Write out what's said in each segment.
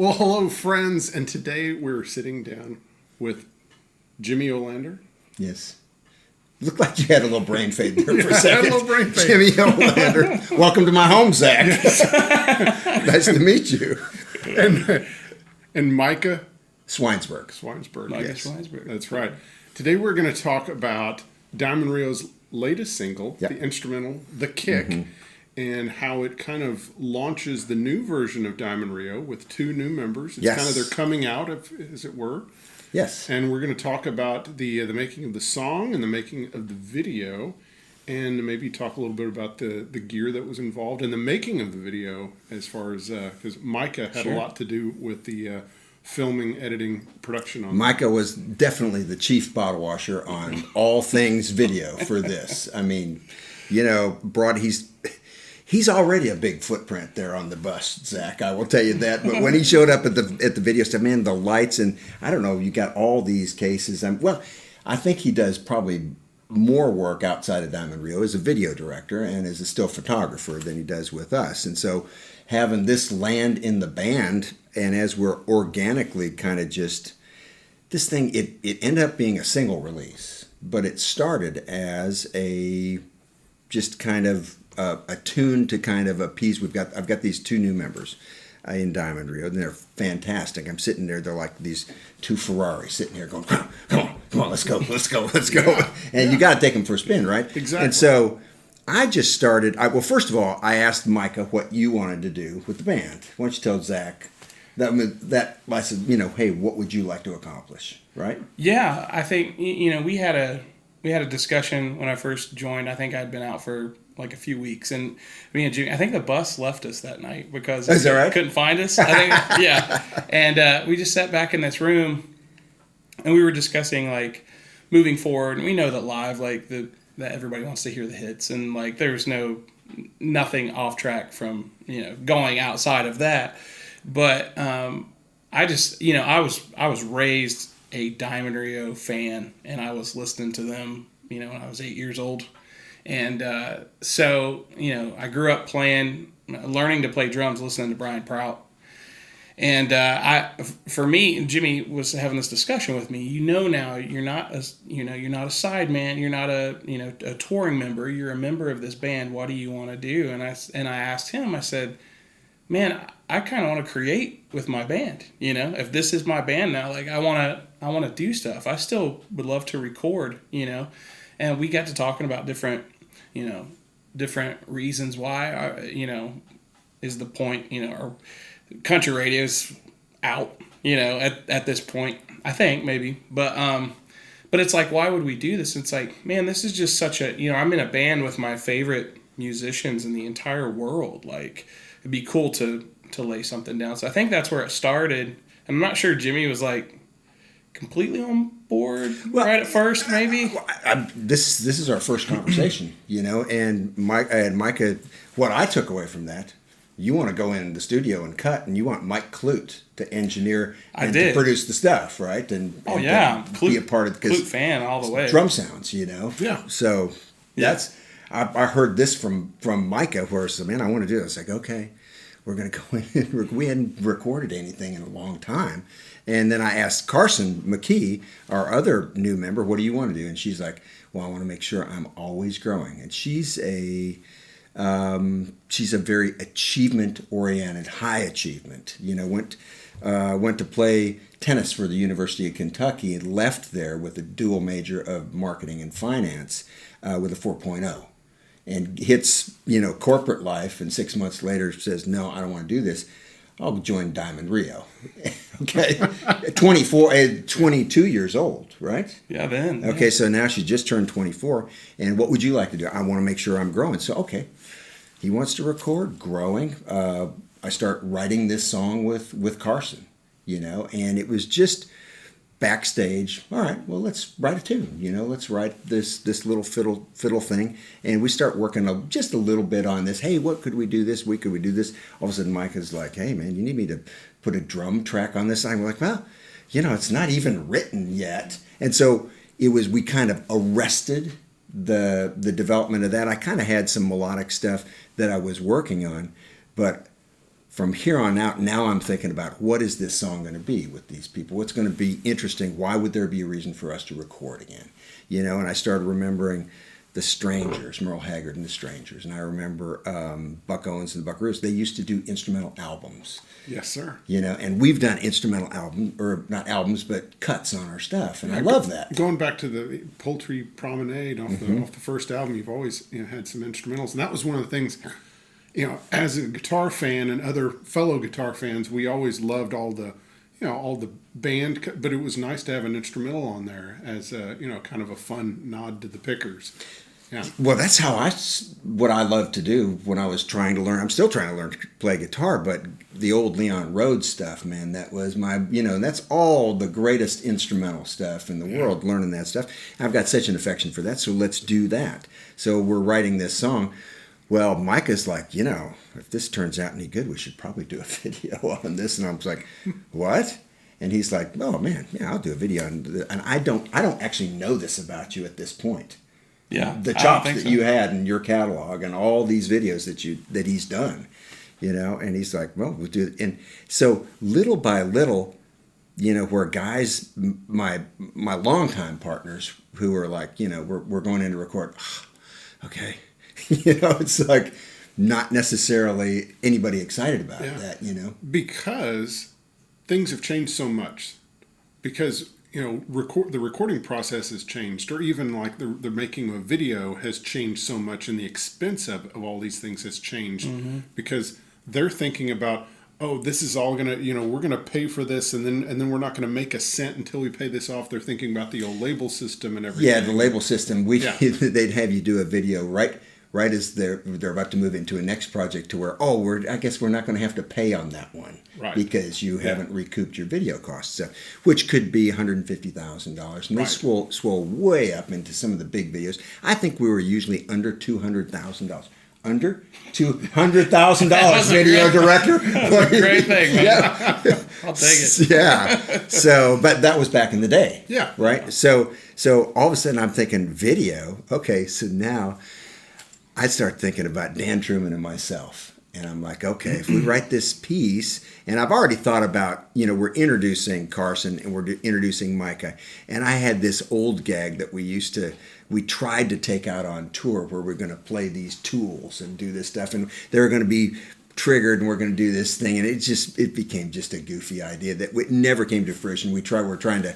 Well, hello, friends, and today we're sitting down with Jimmy Olander. Yes. Looked like you had a little brain fade there for a second. I had a little brain fade. Jimmy Olander. Welcome to my home, Zach. Nice to meet you. And Micah Schweinsberg. Micah Schweinsberg. That's right. Today we're going to talk about Diamond Rio's latest single, the instrumental, The Kick, and how it kind of launches the new version of Diamond Rio with two new members. It's kind of their coming out, as it were. Yes. And we're going to talk about the making of the song and the making of the video, and maybe talk a little bit about the gear that was involved in the making of the video, as far as because Micah had a lot to do with the filming, editing, production on Micah was definitely the chief bottle washer on all things video for this. I mean, you know, he's already a big footprint there on the bus, Zach. I will tell you that. But when he showed up at the video stuff, man, the lights and I don't know, you got all these cases. I think he does probably more work outside of Diamond Rio as a video director and as a still photographer than he does with us. And so having this land in the band, and as we're organically kind of just this thing, it ended up being a single release, but it started as a just kind of a tune to kind of appease. I've got these two new members in Diamond Rio, and they're fantastic. I'm sitting there, they're like these two Ferraris sitting here going, come on, let's go. And you got to take them for a spin, right? Exactly. And so I just started, first of all, I asked Micah what you wanted to do with the band. Why don't you tell Zach that I said, hey, what would you like to accomplish, right? Yeah, I think, we had a discussion when I first joined. I think I'd been out for like a few weeks, and me and Jimmy, I think the bus left us that night because it couldn't find us. I think, yeah. And we just sat back in this room, and we were discussing like moving forward. And we know that live, like that everybody wants to hear the hits, and like there's nothing off track from going outside of that. But I just I was raised a Diamond Rio fan, and I was listening to them when I was 8 years old. And so, I grew up learning to play drums, listening to Brian Prout. And for me, Jimmy was having this discussion with me. Now you're not a side man. You're not a touring member. You're a member of this band. What do you want to do? And I asked him. I said, man, I kind of want to create with my band. If this is my band now, like I want to do stuff. I still would love to record. And we got to talking about different reasons why, is the point, or country radio's out, at this point, I think maybe, but it's like, why would we do this? It's like, man, this is just such a, I'm in a band with my favorite musicians in the entire world. Like, it'd be cool to lay something down. So I think that's where it started. I'm not sure Jimmy was like completely on board right at first, maybe. This is our first conversation, and Micah, what I took away from that, you want to go in the studio and cut, and you want Mike Clute to engineer and to produce the stuff, right? And be a part of the Clute fan all the way. Drum sounds, Yeah. So that's I heard this from Micah, where I said, man, I want to do this. Like, okay, we're going to go in. We hadn't recorded anything in a long time. And then I asked Carson McKee, our other new member, what do you want to do? And she's like, well, I want to make sure I'm always growing. And she's a very achievement-oriented, high achievement. Went to play tennis for the University of Kentucky and left there with a dual major of marketing and finance with a 4.0. And hits, corporate life, and 6 months later says, no, I don't want to do this. I'll join Diamond Rio. Okay. 22 years old, right? Yeah, then. Okay, so now she just turned 24. And what would you like to do? I want to make sure I'm growing. So, okay. He wants to record growing. I start writing this song with Carson, and it was just backstage. All right, well, let's write a tune. Let's write this little fiddle thing, and we start working just a little bit on this. Hey, what could we do this week? Could we do this? All of a sudden, Micah's like, "Hey, man, you need me to put a drum track on this?" And I'm like, "Well, it's not even written yet." And so we kind of arrested the development of that. I kind of had some melodic stuff that I was working on, but from here on out, now I'm thinking about what is this song going to be with these people? What's going to be interesting? Why would there be a reason for us to record again? You know, and I started remembering the Strangers, Merle Haggard and the Strangers. And I remember Buck Owens and the Buckaroos. They used to do instrumental albums. Yes, sir. You know, and we've done instrumental or not albums, but cuts on our stuff. And I love that. Going back to the Poultry Promenade off the first album, you've always had some instrumentals. And that was one of the things, as a guitar fan and other fellow guitar fans, we always loved all the band, but it was nice to have an instrumental on there as kind of a fun nod to the Pickers. Yeah. Well, that's what I love to do when I was trying to learn. I'm still trying to learn to play guitar, but the old Leon Rhodes stuff, man, that was my, that's all the greatest instrumental stuff in the world, learning that stuff. I've got such an affection for that, so let's do that. So we're writing this song. Well, Micah's like, if this turns out any good, we should probably do a video on this. And I was like, what? And he's like, oh, man, yeah, I'll do a video. And I don't actually know this about you at this point. Yeah, the chops that you had in your catalog and all these videos that he's done, and he's like, well, we'll do it. And so little by little, where guys, my longtime partners who are like, we're going in to record, okay, it's like not necessarily anybody excited about that, because things have changed so much, because the recording process has changed, or even like the making of a video has changed so much, and the expense of all these things has changed because they're thinking about, oh, this is all gonna, we're gonna pay for this, and then we're not gonna make a cent until we pay this off. They're thinking about the old label system and everything. Yeah, the label system. They'd have you do a video right as they're about to move into a next project to where, I guess we're not going to have to pay on that one, right, because you haven't recouped your video costs, which could be $150,000, and they swole way up into some of the big videos. I think we were usually under $200,000. Under $200,000 video director. That's a great thing, man. Yeah. I'll take it. Yeah. So, but that was back in the day. Yeah. Right. So all of a sudden I'm thinking video. Okay. So now I start thinking about Dan Truman and myself. And I'm like, okay, if we write this piece, and I've already thought about, we're introducing Carson and we're introducing Micah. And I had this old gag that we tried to take out on tour, where we're going to play these tools and do this stuff. And they're going to be triggered and we're going to do this thing. And it became just a goofy idea that never came to fruition. We're trying to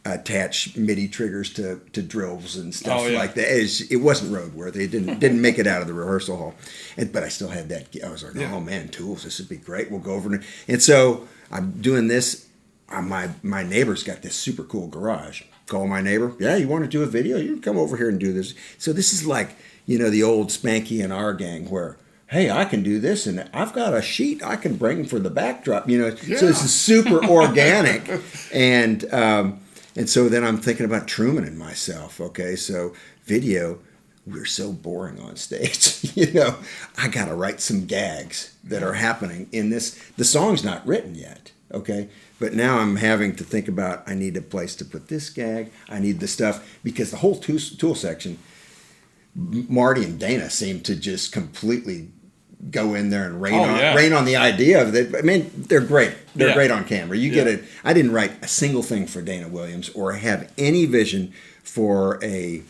attach MIDI triggers to drills and stuff like that. It wasn't roadworthy. It didn't make it out of the rehearsal hall. But I still had that. I was like, oh man, tools, this would be great. We'll go over it. And so I'm doing this. My neighbor's got this super cool garage. Call my neighbor. Yeah, you want to do a video? You can come over here and do this. So this is like, the old Spanky and our gang where, hey, I can do this, and I've got a sheet I can bring for the backdrop. So this is super organic. And so then I'm thinking about Truman and myself. Okay, so video, we're so boring on stage. I got to write some gags that are happening in this. The song's not written yet, okay? But now I'm having to think about, I need a place to put this gag. I need the stuff, because the whole tool section, Marty and Dana seem to just completely go in there and rain on the idea of it. I mean, they're great. They're great on camera. You get it. I didn't write a single thing for Dana Williams or have any vision for a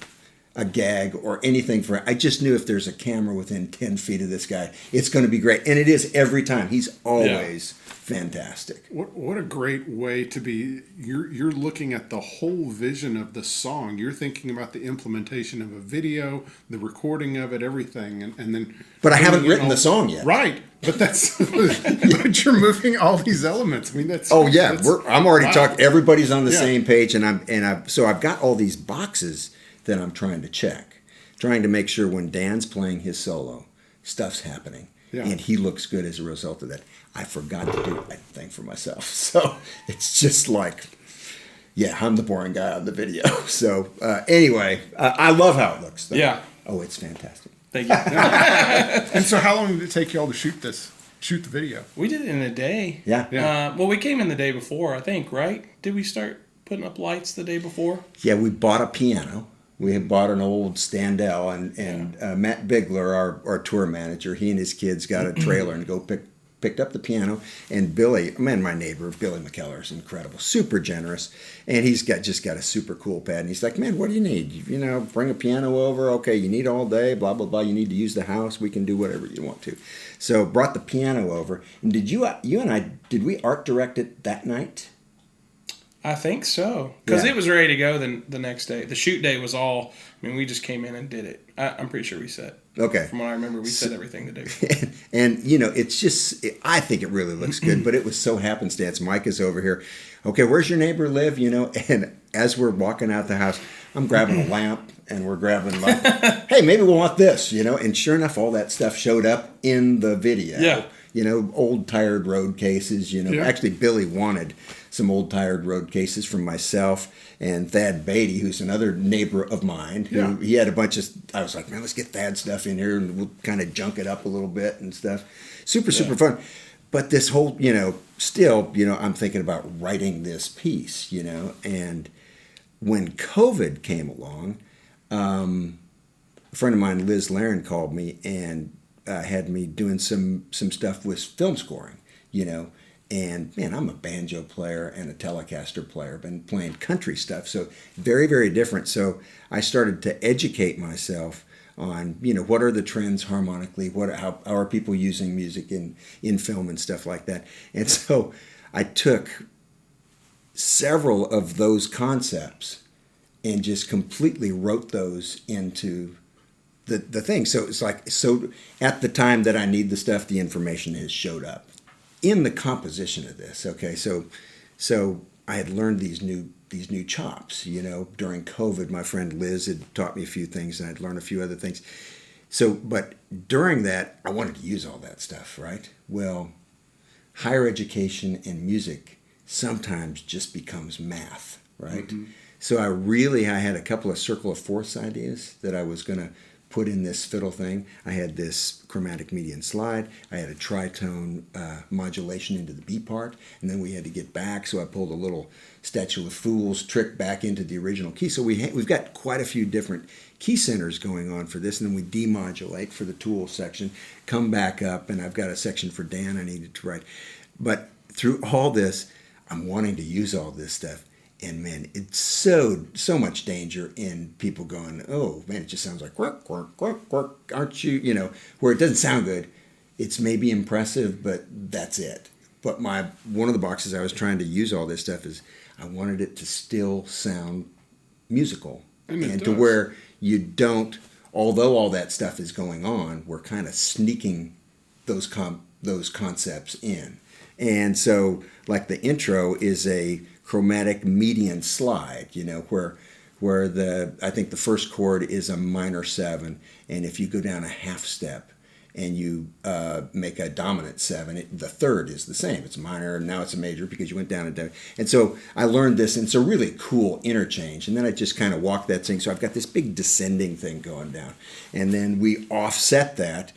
gag or anything for. I just knew if there's a camera within 10 feet of this guy, it's going to be great. And it is every time. He's always fantastic. What a great way to be. You're looking at the whole vision of the song. You're thinking about the implementation of a video, the recording of it, everything, and then. But I haven't written the song yet. Right, but but you're moving all these elements. I mean, that's. Oh yeah, I'm already talking. Everybody's on the same page, and I've got all these boxes that I'm trying to check, trying to make sure when Dan's playing his solo, stuff's happening. Yeah. And he looks good as a result of that. I forgot to do a thing for myself. So it's just like, I'm the boring guy on the video. So anyway, I love how it looks, though. Yeah. Oh, it's fantastic. Thank you. And so how long did it take y'all to shoot the video? We did it in a day. Yeah. Well, we came in the day before, I think, right? Did we start putting up lights the day before? Yeah, we bought a piano. We had bought an old Standell, and Matt Bigler, our tour manager, he and his kids got a trailer and go picked up the piano, and Billy, man, my neighbor, Billy McKellar, is incredible, super generous, and he's just got a super cool pad, and he's like, man, what do you need? You know, bring a piano over, okay, you need all day, blah, blah, blah, you need to use the house, we can do whatever you want to. So brought the piano over, and did you and I, did we art direct it that night? I think so, because Yeah. it was ready to go the next day. The shoot day was all, I mean, we just came in and did it. I'm pretty sure we set. Okay. From what I remember, we set everything to do. And you know, it's just, I think it really looks good, but it was so happenstance. Micah's over here. Okay, where's your neighbor live? You know, and as we're walking out the house, I'm grabbing a lamp and we're grabbing like, hey, maybe we'll want this, you know, and sure enough, all that stuff showed up in the video. Yeah. You know, old tired road cases, you know, Yeah. actually Billy wanted some old tired road cases from myself and Thad Beatty, who's another neighbor of mine, who Yeah. he had a bunch of, I was like, man, let's get Thad stuff in here and we'll kind of junk it up a little bit and stuff. Super fun. But this whole, you know, still, you know, I'm thinking about writing this piece, you know, and when COVID came along, a friend of mine, Liz Laren, called me and had me doing some stuff with film scoring, you know. And man, I'm a banjo player and a Telecaster player. Been playing country stuff, so very, very different. So I started to educate myself on, you know, what are the trends harmonically, how are people using music in film and stuff like that. And so I took several of those concepts and just completely wrote those into the thing. So it's like, so at the time that I need the stuff, the information has showed up in the composition of this. Okay, so I had learned these new chops, you know. During COVID, my friend Liz had taught me a few things, and I'd learned a few other things. So, but during that, I wanted to use all that stuff, right? Well, higher education and music sometimes just becomes math, right? Mm-hmm. So I had a couple of circle of fourths ideas that I was going to put in this fiddle thing. I had this chromatic median slide. I had a tritone modulation into the B part, and then we had to get back, so I pulled a little Statue of Fools trick back into the original key. So we've got quite a few different key centers going on for this, and then we demodulate for the tool section, come back up, and I've got a section for Dan I needed to write. But through all this, I'm wanting to use all this stuff. And man, it's so much danger in people going, oh man, it just sounds like quirk, quirk, quirk, quirk, aren't you? You know, where it doesn't sound good. It's maybe impressive, but that's it. But one of the boxes I was trying to use all this stuff is I wanted it to still sound musical. And to where you don't, although all that stuff is going on, we're kind of sneaking those concepts in. And so like the intro is a chromatic median slide, you know, where I think the first chord is a minor 7, and if you go down a half step and you make a dominant 7, the third is the same. It's minor, and now it's a major because you went down a down. And so I learned this, and it's a really cool interchange. And then I just kind of walked that thing. So I've got this big descending thing going down, and then we offset that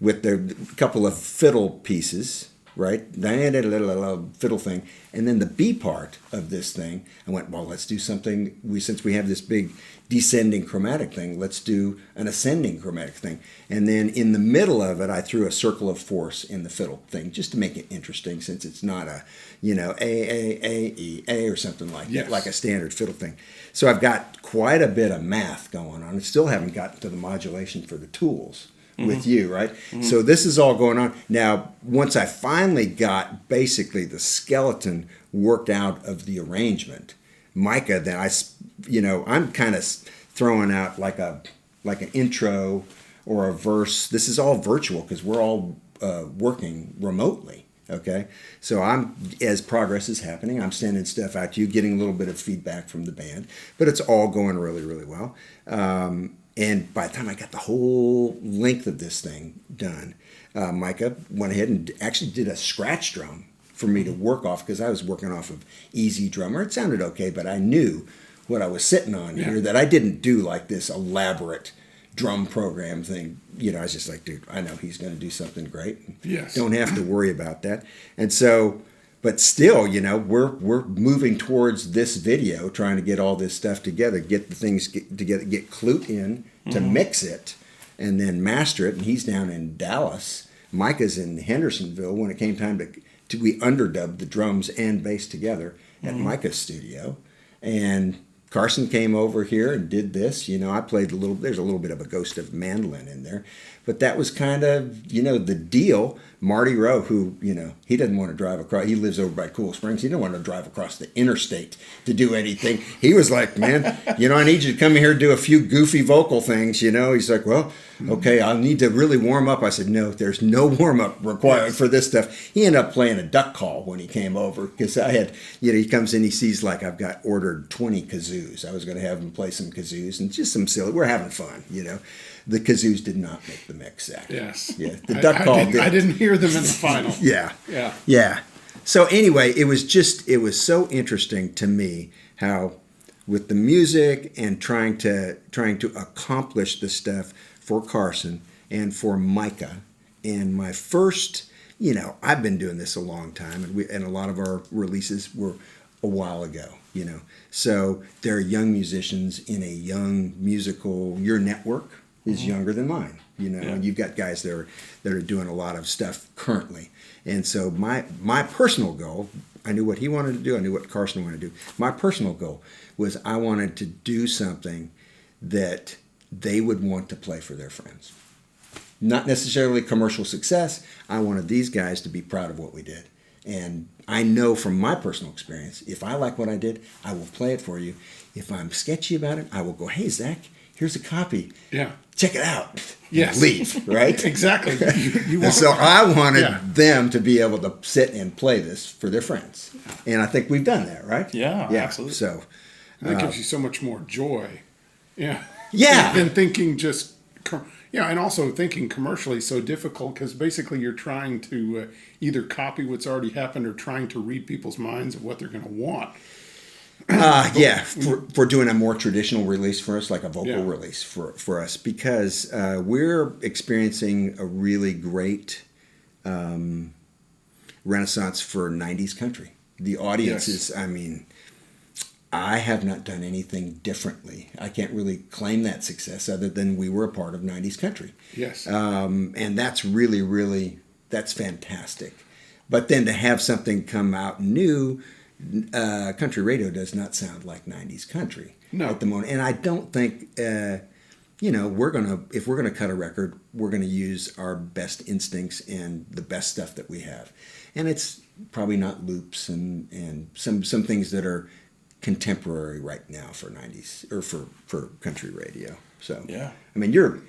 with the couple of fiddle pieces. Right, fiddle thing, and then the B part of this thing. I went, well, let's do something. Since we have this big descending chromatic thing, let's do an ascending chromatic thing. And then in the middle of it, I threw a circle of fourths in the fiddle thing, just to make it interesting, since it's not a, you know, A or something like that, like a standard fiddle thing. So I've got quite a bit of math going on. I still haven't gotten to the modulation for the tools. With you, right? Mm-hmm. So this is all going on. Now, once I finally got basically the skeleton worked out of the arrangement, Micah, then I'm kind of throwing out like an intro or a verse. This is all virtual because we're all working remotely. Okay, so as progress is happening, I'm sending stuff out to you, getting a little bit of feedback from the band, but it's all going really, really well. And by the time I got the whole length of this thing done, Micah went ahead and actually did a scratch drum for me to work off, because I was working off of Easy Drummer. It sounded okay, but I knew what I was sitting on here, that I didn't do like this elaborate drum program thing. You know, I was just like, dude, I know he's going to do something great. Yes. Don't have to worry about that. And so, but still, you know, we're moving towards this video, trying to get all this stuff together, get the things together, get Clute in to mix it, and then master it. And he's down in Dallas Micah's in Hendersonville when it came time to we underdubbed the drums and bass together at Micah's studio, and Carson came over here and did this. I played there's a little bit of a ghost of mandolin in there, but that was kind of, the deal. Marty Rowe, who, he doesn't want to drive across, he lives over by Cool Springs. He didn't want to drive across the interstate to do anything. He was like, man, I need you to come here and do a few goofy vocal things, He's like, well, okay, I'll need to really warm up. I said, no, there's no warm up required for this stuff. He ended up playing a duck call when he came over, because I had, he comes in, he sees like I've got ordered 20 kazoos. I was going to have him play some kazoos and just some silly, we're having fun, The kazoos did not make the mix, Zach. Yes. Yeah. The duck call did. I didn't hear them in the final. Yeah. Yeah. Yeah. So anyway, it was so interesting to me how with the music and trying to accomplish the stuff for Carson and for Micah, and my first, I've been doing this a long time, and a lot of our releases were a while ago, So there are young musicians in a young musical, your network is younger than mine, and you've got guys that are doing a lot of stuff currently. And so my personal goal, I knew what he wanted to do, I knew what Carson wanted to do. My personal goal was I wanted to do something that they would want to play for their friends. Not necessarily commercial success. I wanted these guys to be proud of what we did. And I know from my personal experience, if I like what I did, I will play it for you. If I'm sketchy about it, I will go, hey, Zach, here's a copy. Yeah. Check it out. Yes. Leave, right? Exactly. And so I wanted them to be able to sit and play this for their friends. And I think we've done that, right? Yeah, absolutely. So that gives you so much more joy. Yeah. Yeah. Than thinking just, and also thinking commercially so difficult, because basically you're trying to either copy what's already happened or trying to read people's minds of what they're going to want. For doing a more traditional release for us, like a vocal release for us, because we're experiencing a really great renaissance for 90s country. The audience is, I have not done anything differently. I can't really claim that success other than we were a part of 90s country. Yes. And that's really, really, that's fantastic. But then to have something come out new, country radio does not sound like 90s country at the moment. And I don't think, if we're going to cut a record, we're going to use our best instincts and the best stuff that we have. And it's probably not loops and some things that are contemporary right now for 90s or for country radio. So you're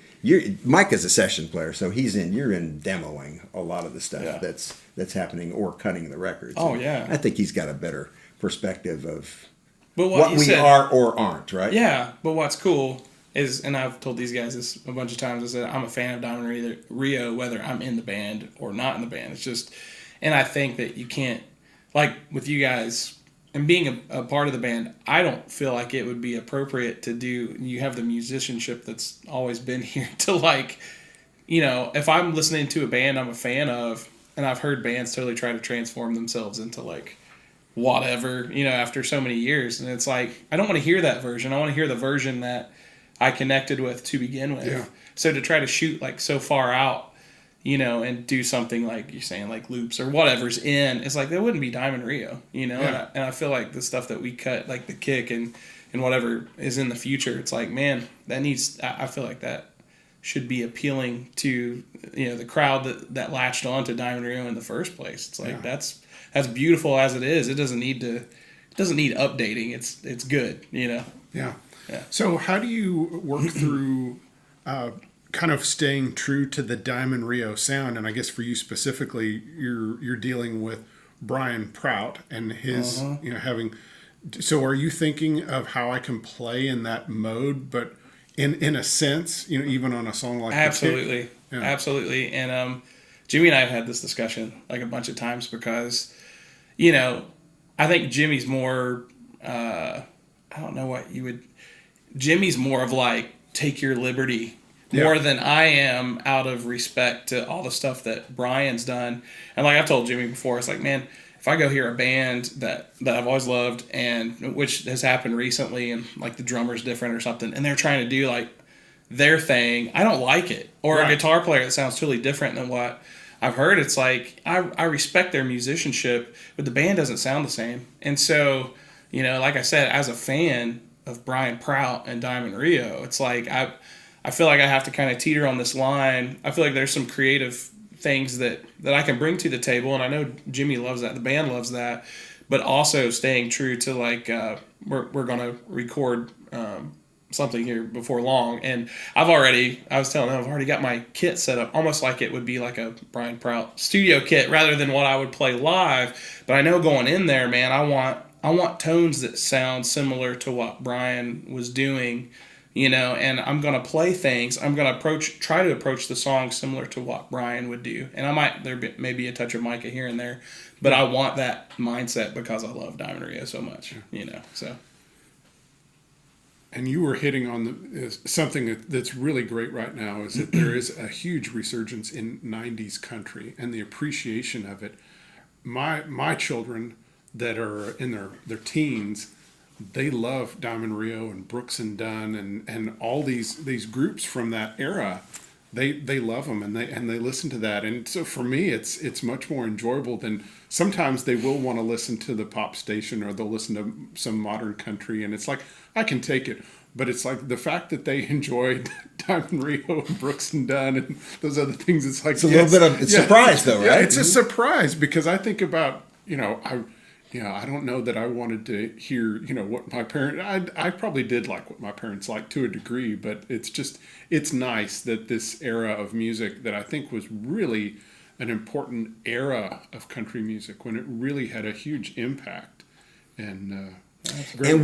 Mike is a session player, so you're in demoing a lot of the stuff that's happening or cutting the records. Oh, and yeah. I think he's got a better perspective of what we are or aren't, right? Yeah, but what's cool is, and I've told these guys this a bunch of times, is that I'm a fan of Diamond Rio whether I'm in the band or not in the band. It's just, and I think that you can't, like with you guys and being a part of the band, I don't feel like it would be appropriate to do, you have the musicianship that's always been here to if I'm listening to a band I'm a fan of, and I've heard bands totally try to transform themselves into whatever, after so many years. And it's like, I don't want to hear that version. I want to hear the version that I connected with to begin with. Yeah. So to try to shoot so far out, and do something like you're saying, like loops or whatever's in, it's like, that wouldn't be Diamond Rio, Yeah. And I feel like the stuff that we cut, like the kick and whatever is in the future, it's like, man, I feel like that should be appealing to, the crowd that latched on to Diamond Rio in the first place. It's like, that's beautiful as it is. It doesn't need updating. It's good, Yeah. Yeah. So how do you work through kind of staying true to the Diamond Rio sound? And I guess for you specifically, you're dealing with Brian Prout and his, having. So are you thinking of how I can play in that mode, but in a sense, even on a song like Absolutely. The Kick? Yeah. Absolutely. And Jimmy and I have had this discussion a bunch of times because, I think Jimmy's more, Jimmy's more of take your liberty more than I am, out of respect to all the stuff that Brian's done. And I've told Jimmy before, it's like, man, if I go hear a band that I've always loved, and which has happened recently, and the drummer's different or something, and they're trying to do their thing, I don't like it. Or a guitar player that sounds totally different than what I've heard it's like I respect their musicianship, but the band doesn't sound the same. And so, like I said, as a fan of Brian Prout and Diamond Rio, it's like I feel like I have to kind of teeter on this line. I feel like there's some creative things that I can bring to the table, and I know Jimmy loves that, the band loves that, but also staying true to like we're gonna record something here before long, and I was telling him I've already got my kit set up almost like it would be like a Brian Prout studio kit rather than what I would play live. But I know going in there, man, I want tones that sound similar to what Brian was doing. And I'm going to play things. I'm going to try to approach the song similar to what Brian would do. And there may be a touch of Micah here and there, but I want that mindset because I love Diamond Rio so much, so. And you were hitting on something that's really great right now is that there is a huge resurgence in 90s country and the appreciation of it. My children that are in their teens, they love Diamond Rio and Brooks and Dunn and all these groups from that era. They love them and they listen to that. And so for me, it's much more enjoyable than sometimes they will want to listen to the pop station or they'll listen to some modern country. And it's like, I can take it. But it's like the fact that they enjoyed Diamond Rio and Brooks and Dunn and those other things. It's like, it's a little bit of surprise though, right? Yeah, it's a surprise because I think about, I don't know that I wanted to hear, what my parents, I probably did like what my parents liked to a degree, but it's nice that this era of music that I think was really an important era of country music when it really had a huge impact. And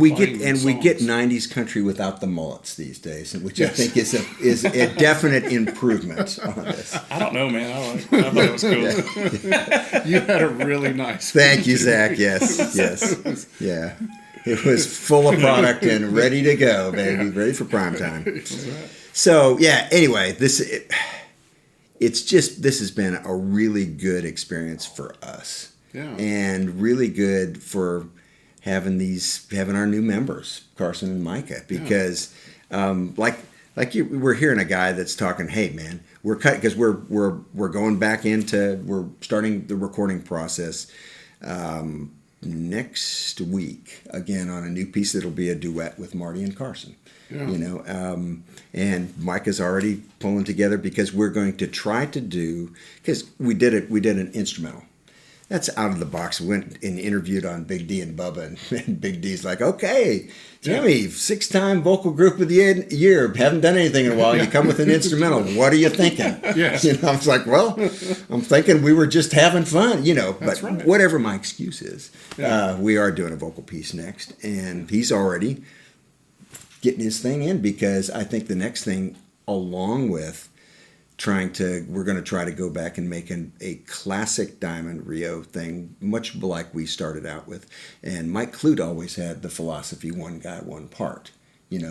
we get 90s country without the mullets these days, which I think is a definite improvement on this. I don't know, man. I thought it was cool. You had a really nice. Thank you, Zach. Yes, yeah. It was full of product and ready to go, baby, ready for prime time. So anyway, this has been a really good experience for us, and really good for having our new members, Carson and Micah, because we're hearing a guy that's talking, hey man, we're because we're going back we're starting the recording process next week again on a new piece that'll be a duet with Marty and Carson. And Micah's already pulling together because we're going to try to do, because we did an instrumental. That's out of the box. We went and interviewed on Big D and Bubba, and Big D's like, okay, Jimmy, 6-time vocal group of the year, haven't done anything in a while, you come with an instrumental. What are you thinking? Yes. I was like, well, I'm thinking we were just having fun, That's but right. whatever my excuse is, we are doing a vocal piece next, and he's already getting his thing in because I think the next thing, along with we're going to try to go back and make a classic Diamond Rio thing, much like we started out with. And Mike Clute always had the philosophy, one guy, one part,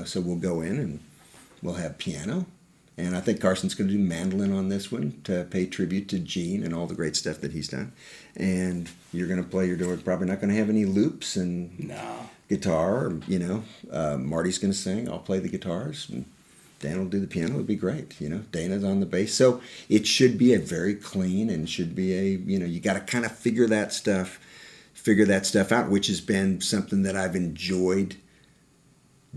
so we'll go in and we'll have piano. And I think Carson's going to do mandolin on this one to pay tribute to Gene and all the great stuff that he's done. And you're going to play probably not going to have any loops and guitar, Marty's going to sing, I'll play the guitars, and Dan will do the piano. It'd be great. Dana's on the bass. So it should be a very clean and should be you got to kind of figure that stuff out, which has been something that I've enjoyed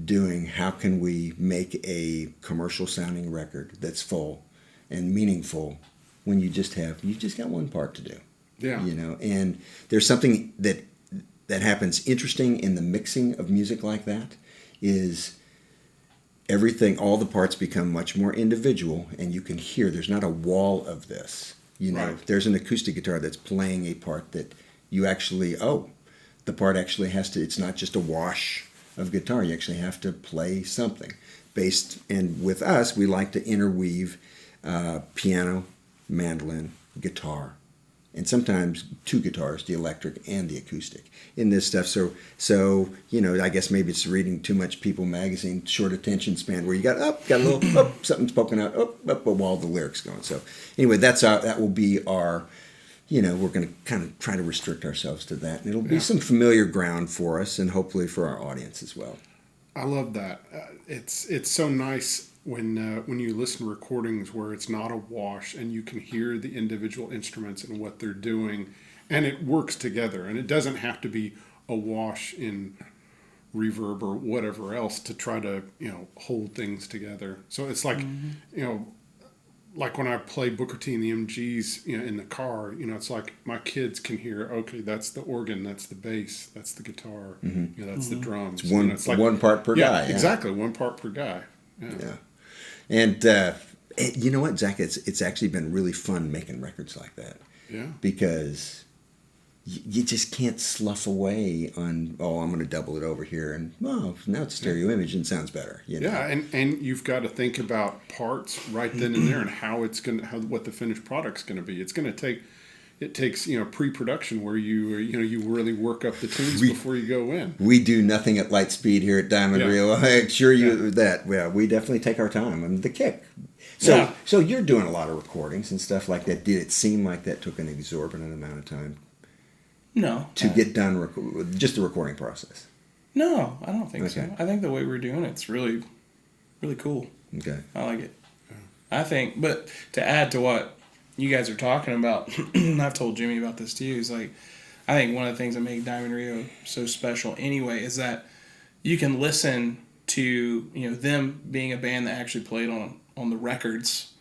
doing. How can we make a commercial sounding record that's full and meaningful when you just got one part to do? Yeah. And there's something that happens interesting in the mixing of music like that is everything, all the parts become much more individual, and you can hear there's not a wall of this. Right. There's an acoustic guitar that's playing a part that you actually, the part actually has to, it's not just a wash of guitar. You actually have to play something based, and with us, we like to interweave piano, mandolin, guitar, and sometimes two guitars, the electric and the acoustic, in this stuff. So I guess maybe it's reading too much People magazine, short attention span, where you got a little, something's poking out, while the lyrics going. So anyway, that will be our, we're going to kind of try to restrict ourselves to that, and it'll be some familiar ground for us, and hopefully for our audience as well. I love that. It's so nice when you listen to recordings where it's not a wash and you can hear the individual instruments and what they're doing, and it works together, and it doesn't have to be a wash in reverb or whatever else to try to hold things together. So it's like like when I play Booker T and the MGs in the car, it's like my kids can hear, okay, that's the organ, that's the bass, that's the guitar, that's the drums. It's one part per guy. Yeah, exactly, one part per guy. Yeah. And you know what, Zach? It's actually been really fun making records like that. Yeah. Because you just can't slough away on, I'm going to double it over here, and now it's stereo image and sounds better. Yeah, and you've got to think about parts right then and there, and what the finished product's going to be. It takes pre-production where you really work up the tunes before you go in. We do nothing at light speed here at Diamond Reel. I assure you that. Yeah, we definitely take our time. I mean, the kick. So you're doing a lot of recordings and stuff like that. Did it seem like that took an exorbitant amount of time? No. To get done just the recording process? No, I don't think so. I think the way we're doing it's really, really cool. Okay. I like it. I think, but to add to what you guys are talking about, I've told Jimmy about this too, is like, I think one of the things that make Diamond Rio so special anyway is that you can listen to, them being a band that actually played on the records,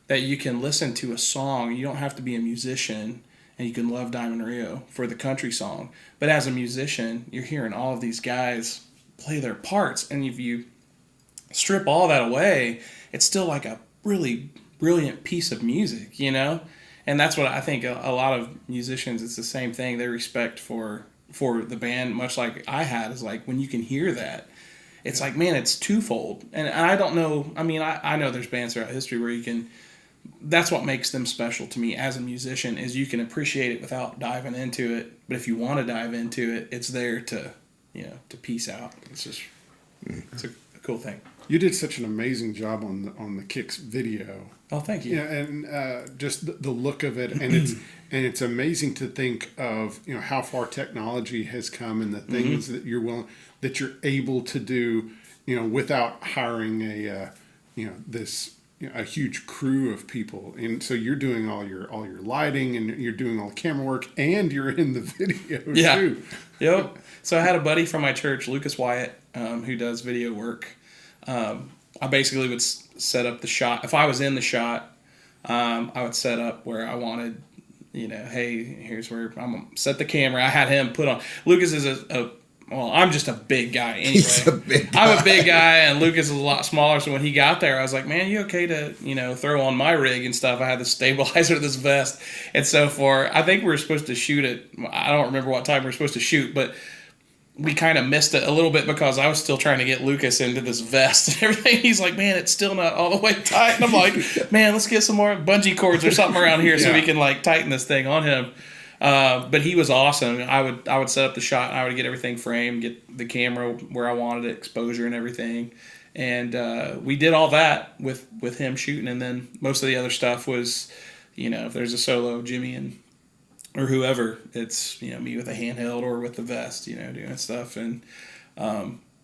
that you can listen to a song. You don't have to be a musician, and you can love Diamond Rio for the country song. But as a musician, you're hearing all of these guys play their parts. And if you strip all that away, it's still like a really brilliant piece of music, And that's what I think a lot of musicians, it's the same thing. They respect for the band, much like I had, is like when you can hear that, it's like, man, it's twofold. And I don't know, I know there's bands throughout history where you can, that's what makes them special to me as a musician, is you can appreciate it without diving into it. But if you want to dive into it, it's there to piece out. It's just, it's a cool thing. You did such an amazing job on the Kicks video. Oh, thank you. Yeah, and just the look of it, and it's amazing to think of how far technology has come and the things that you're able to do without hiring a huge crew of people. And so you're doing all your lighting, and you're doing all the camera work, and you're in the video too. Yep. So I had a buddy from my church, Lucas Wyatt, who does video work. I basically would set up the shot. If I was in the shot, I would set up where I wanted, hey, here's where I'm going to set the camera. I had him put on. Lucas is I'm just a big guy anyway. He's a big guy. I'm a big guy, and Lucas is a lot smaller. So when he got there, I was like, man, you okay to, throw on my rig and stuff? I had the stabilizer, this vest. And so I think we were supposed to shoot it. I don't remember what time we were supposed to shoot, but we kind of missed it a little bit because I was still trying to get Lucas into this vest and everything. He's like, man, it's still not all the way tight. And I'm like, man, let's get some more bungee cords or something around here so we can tighten this thing on him. But he was awesome. I would set up the shot, and I would get everything framed, get the camera where I wanted it, exposure and everything. And we did all that with him shooting. And then most of the other stuff was, if there's a solo, Jimmy or whoever, it's, me with a handheld or with the vest, doing stuff. And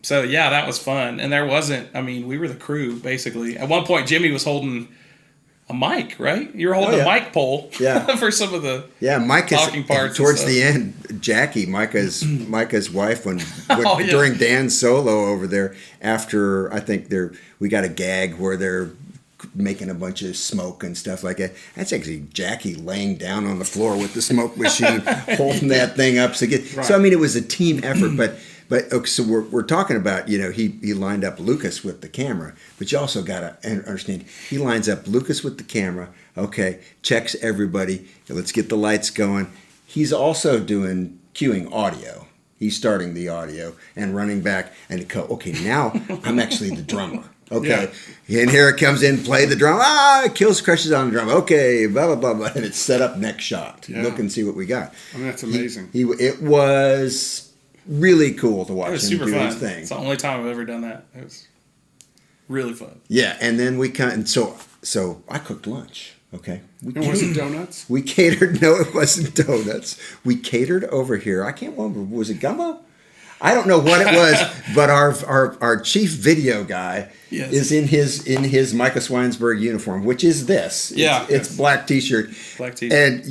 so, yeah, that was fun. And there wasn't, we were the crew, basically. At one point, Jimmy was holding a mic, right? You were holding a mic pole for some of the talking parts. Towards the end, Jackie, Micah's wife, during Dan's solo over there, after I think we got a gag where they're making a bunch of smoke and stuff like that. That's actually Jackie laying down on the floor with the smoke machine, holding that thing up. So it was a team effort, But okay, so we're talking about, he lined up Lucas with the camera, but you also got to understand, he lines up Lucas with the camera, okay, checks everybody, let's get the lights going. He's also doing cueing audio. He's starting the audio and running back, and okay, now I'm actually the drummer. Okay, and here it comes in, play the drum. Kills, crushes on the drum. Okay, blah, blah, blah, blah. And it's set up next shot. Yeah. Look and see what we got. That's amazing. It was really cool to watch him super do fun. his thing. It's the only time I've ever done that. It was really fun. Yeah, and then so I cooked lunch. Okay, was it donuts? We catered. No, it wasn't donuts. We catered over here. I can't remember. Was it gumbo? I don't know what it was, but our chief video guy Yes. is in his Micah Schweinsberg uniform, which is this. It's black t-shirt. Black t-shirt. And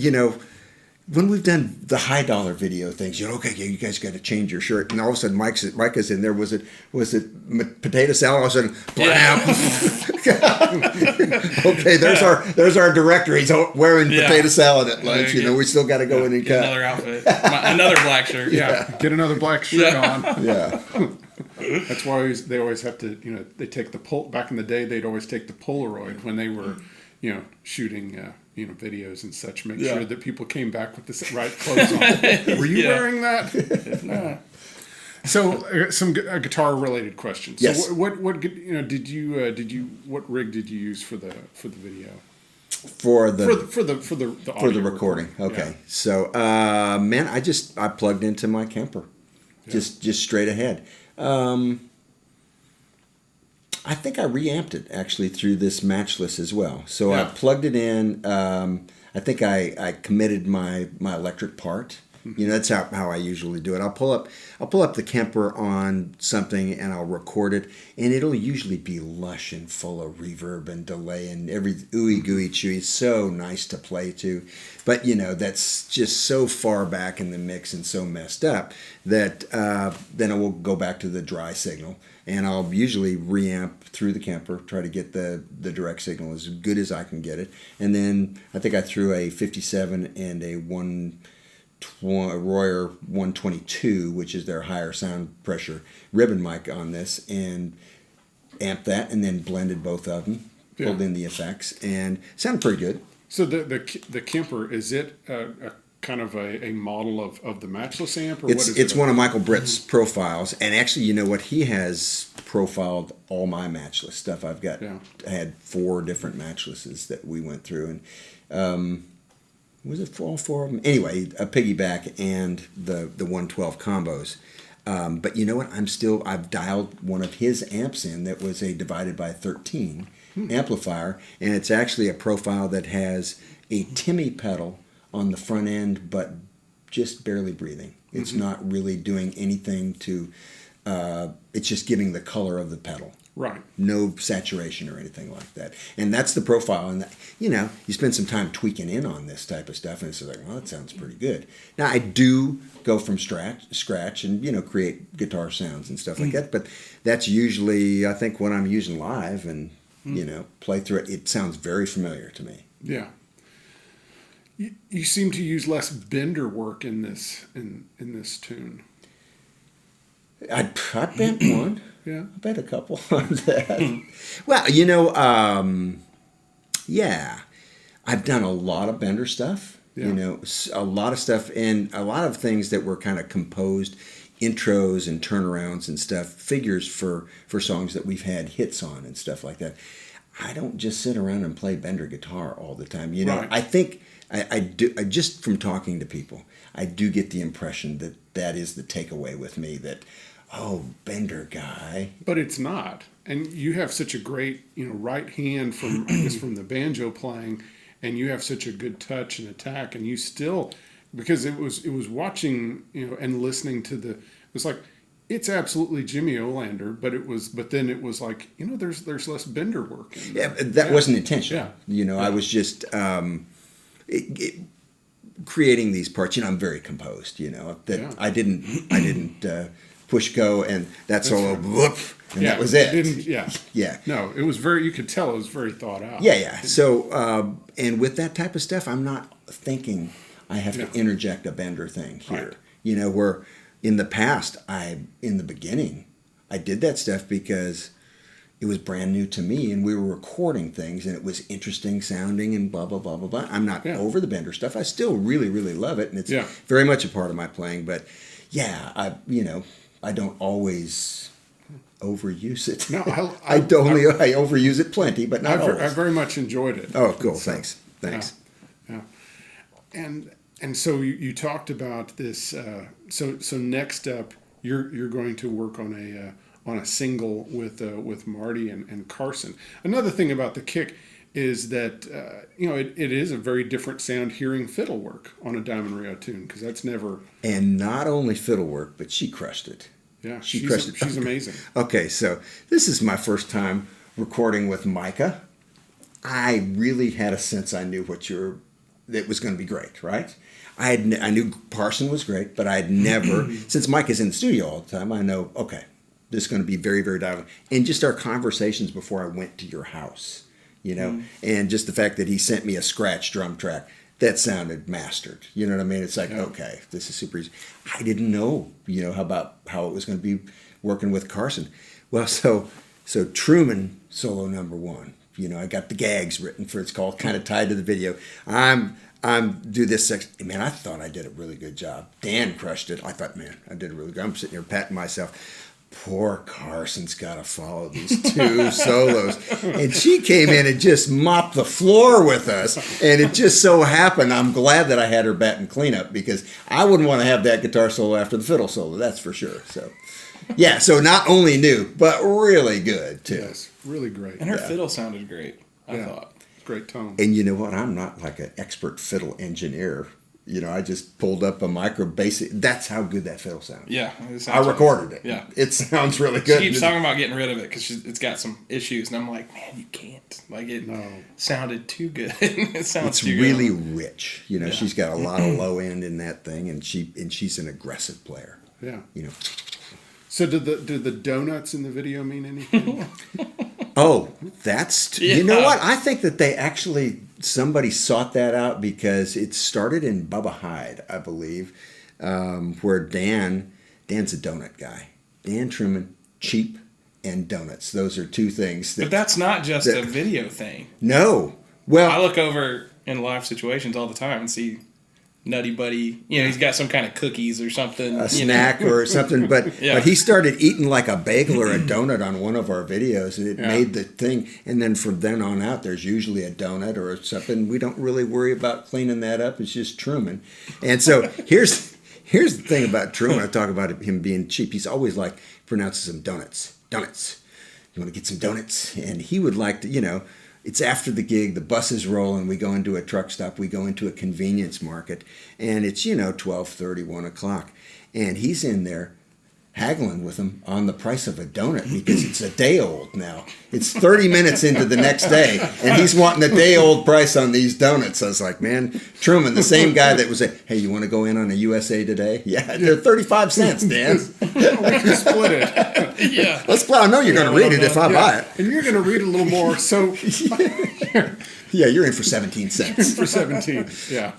when we've done the high dollar video things, okay, yeah, you guys got to change your shirt, and all of a sudden Micah's in there. Was it potato salad? All of a sudden, okay, there's our director. He's wearing potato salad at lunch. We still got to go in and cut another outfit, another black shirt. Yeah, get another black shirt on. Yeah. That's why they always have to. They take the back in the day. They'd always take the Polaroid when they were, shooting. Videos and such, make sure that people came back with the right clothes on. Were you wearing that? No. So some guitar related questions. Yes. So what what rig did you use for the video? For the audio recording. Okay. Yeah. So man, I plugged into my Kemper, just straight ahead. I think I reamped it actually through this matchless as well. So I plugged it in. I think I committed my electric part. That's how I usually do it. I'll pull up the Kemper on something and I'll record it, and it'll usually be lush and full of reverb and delay and every ooey gooey chewy. So nice to play to, but that's just so far back in the mix and so messed up that then I will go back to the dry signal. And I'll usually reamp through the Kemper, try to get the direct signal as good as I can get it. And then I think I threw a 57 and a Royer 122, which is their higher sound pressure ribbon mic on this, and amped that, and then blended both of them, pulled in the effects, and sounded pretty good. So the Kemper, is it a kind of a model of the matchless amp, or it's one of Michael Britt's profiles, and actually he has profiled all my matchless stuff. I had 4 different matchlesses that we went through, and was it all 4 of them? Anyway, a piggyback and the 112 combos. But you know what? I've dialed one of his amps in that was a divided by 13 amplifier, and it's actually a profile that has a Timmy pedal on the front end, but just barely breathing. It's not really doing anything to, it's just giving the color of the pedal. Right. No saturation or anything like that. And that's the profile. And, you spend some time tweaking in on this type of stuff, and it's like, well, that sounds pretty good. Now, I do go from scratch and, create guitar sounds and stuff like that, but that's usually, I think, when I'm using live and, play through it, it sounds very familiar to me. Yeah. You seem to use less bender work in this tune. I bent one. Yeah. I bet a couple on that. Well, I've done a lot of bender stuff. A lot of stuff, and a lot of things that were kind of composed intros and turnarounds and stuff, figures for songs that we've had hits on and stuff like that. I don't just sit around and play bender guitar all the time. Right. I think I do. I just from talking to people, I do get the impression that is the takeaway with me, that, oh, bender guy. But it's not. And you have such a great, right hand from from the banjo playing, and you have such a good touch and attack, and you still, because it was watching, and listening to it was like, it's absolutely Jimmy Olander, but then it was like, there's less bender work. That wasn't intentional. Yeah. I was just creating these parts. I'm very composed. I didn't push go, and that's all. Right. Whoop, and that was it. Yeah. No, it was very. You could tell it was very thought out. Yeah. So, and with that type of stuff, I'm not thinking I have to interject a bender thing here. Right. Where in the past, in the beginning, I did that stuff because it was brand new to me, and we were recording things, and it was interesting sounding, and blah blah blah blah blah. I'm not over the bender stuff. I still really really love it, and it's very much a part of my playing. But I don't always overuse it. No, I overuse it plenty, but not always. I very much enjoyed it. Oh, cool. Thanks. Yeah. And so you talked about this. So next up, you're going to work on a single with Marty and Carson. Another thing about the kick is that it is a very different sound hearing fiddle work on a Diamond Rio tune, because that's never. And not only fiddle work, but she crushed it. Yeah, She crushed it. she's amazing. Okay, so this is my first time recording with Micah. I really had a sense I knew it was going to be great, right? I knew Parson was great, but I'd never, since Mike is in the studio all the time, I know, okay, this is going to be very, very dialed. And just our conversations before I went to your house, and just the fact that he sent me a scratch drum track, that sounded mastered. You know what I mean? It's like, okay, this is super easy. I didn't know, how it was going to be working with Carson. Well, so Truman solo number 1. I got the gags written for it's called, kind of tied to the video. I'm do this section. Man, I thought I did a really good job. Dan crushed it. I thought, man, I did a really good. I'm sitting here patting myself. Poor Carson's got to follow these 2 solos. And she came in and just mopped the floor with us. And it just so happened, I'm glad that I had her batting cleanup because I wouldn't want to have that guitar solo after the fiddle solo. That's for sure. So, yeah, so not only new, but really good, too. Yes, really great. And her fiddle sounded great, I thought. Great tone. And you know what? I'm not like an expert fiddle engineer. I just pulled up a micro basic. That's how good that fiddle sounded. Yeah. I recorded it. Yeah. It sounds really good. She keeps talking about getting rid of it because it's got some issues. And I'm like, man, you can't. Like, it sounded too good. It sounds it's too really good. rich. She's got a lot of low end in that thing, and she's an aggressive player. Yeah. So did the donuts in the video mean anything? Oh, that's... You know what? I think that they actually... Somebody sought that out because it started in Bubba Hyde, I believe, where Dan's a donut guy. Dan Truman, cheap and donuts. Those are 2 things. But that's not just a video thing. No. Well... I look over in live situations all the time and see... Nutty Buddy, he's got some kind of cookies or something. A snack or something, but he started eating like a bagel or a donut on one of our videos, and it made the thing. And then from then on out, there's usually a donut or something. We don't really worry about cleaning that up. It's just Truman. And so here's the thing about Truman. I talk about him being cheap. He's always like pronounces them donuts. Donuts. You want to get some donuts? And he would like to, it's after the gig, the bus is rolling, we go into a truck stop, we go into a convenience market, and it's, 12:30, 1 o'clock. And he's in there haggling with them on the price of a donut because it's a day old now. It's 30 minutes into the next day, and he's wanting a day old price on these donuts. I was like, man, Truman, the same guy that was like, hey, you want to go in on a USA Today? Yeah, they're 35 cents, Dan. We can split it. Yeah. Let's play. I know you're going to read it if I buy it. And you're going to read a little more, so... Yeah, you're in for 17 cents. For 17, yeah.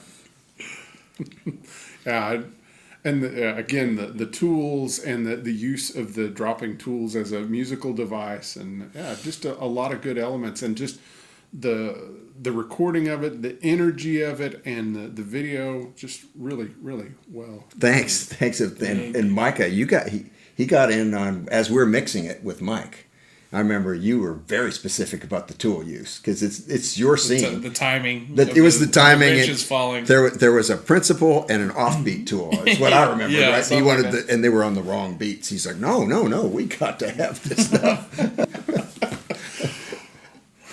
Yeah, and again, the tools and the use of the dropping tools as a musical device, and just a lot of good elements, and just the recording of it, the energy of it, and the video, just really, really well. Thanks. And Micah, he got in on as we're mixing it with Mike. I remember you were very specific about the tool use because it's your scene. The timing. It was the timing. The wrenches falling. There was a principal and an offbeat tool. That's what I remember. Yeah, right? He wanted and they were on the wrong beats. He's like, no, we got to have this stuff.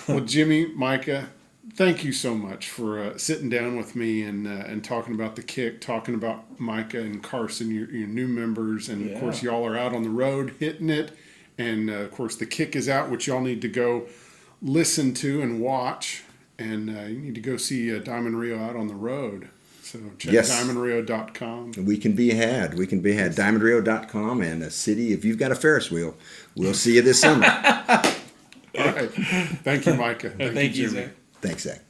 Well, Jimmy, Micah, thank you so much for sitting down with me and talking about the kick, talking about Micah and Carson, your new members, and of course y'all are out on the road hitting it. And, of course, the kick is out, which y'all need to go listen to and watch. And you need to go see Diamond Rio out on the road. So check diamondrio.com. We can be had. Diamondrio.com and a city. If you've got a Ferris wheel, we'll see you this summer. All right. Thank you, Micah. Thank you, Zach. Thanks, Zach.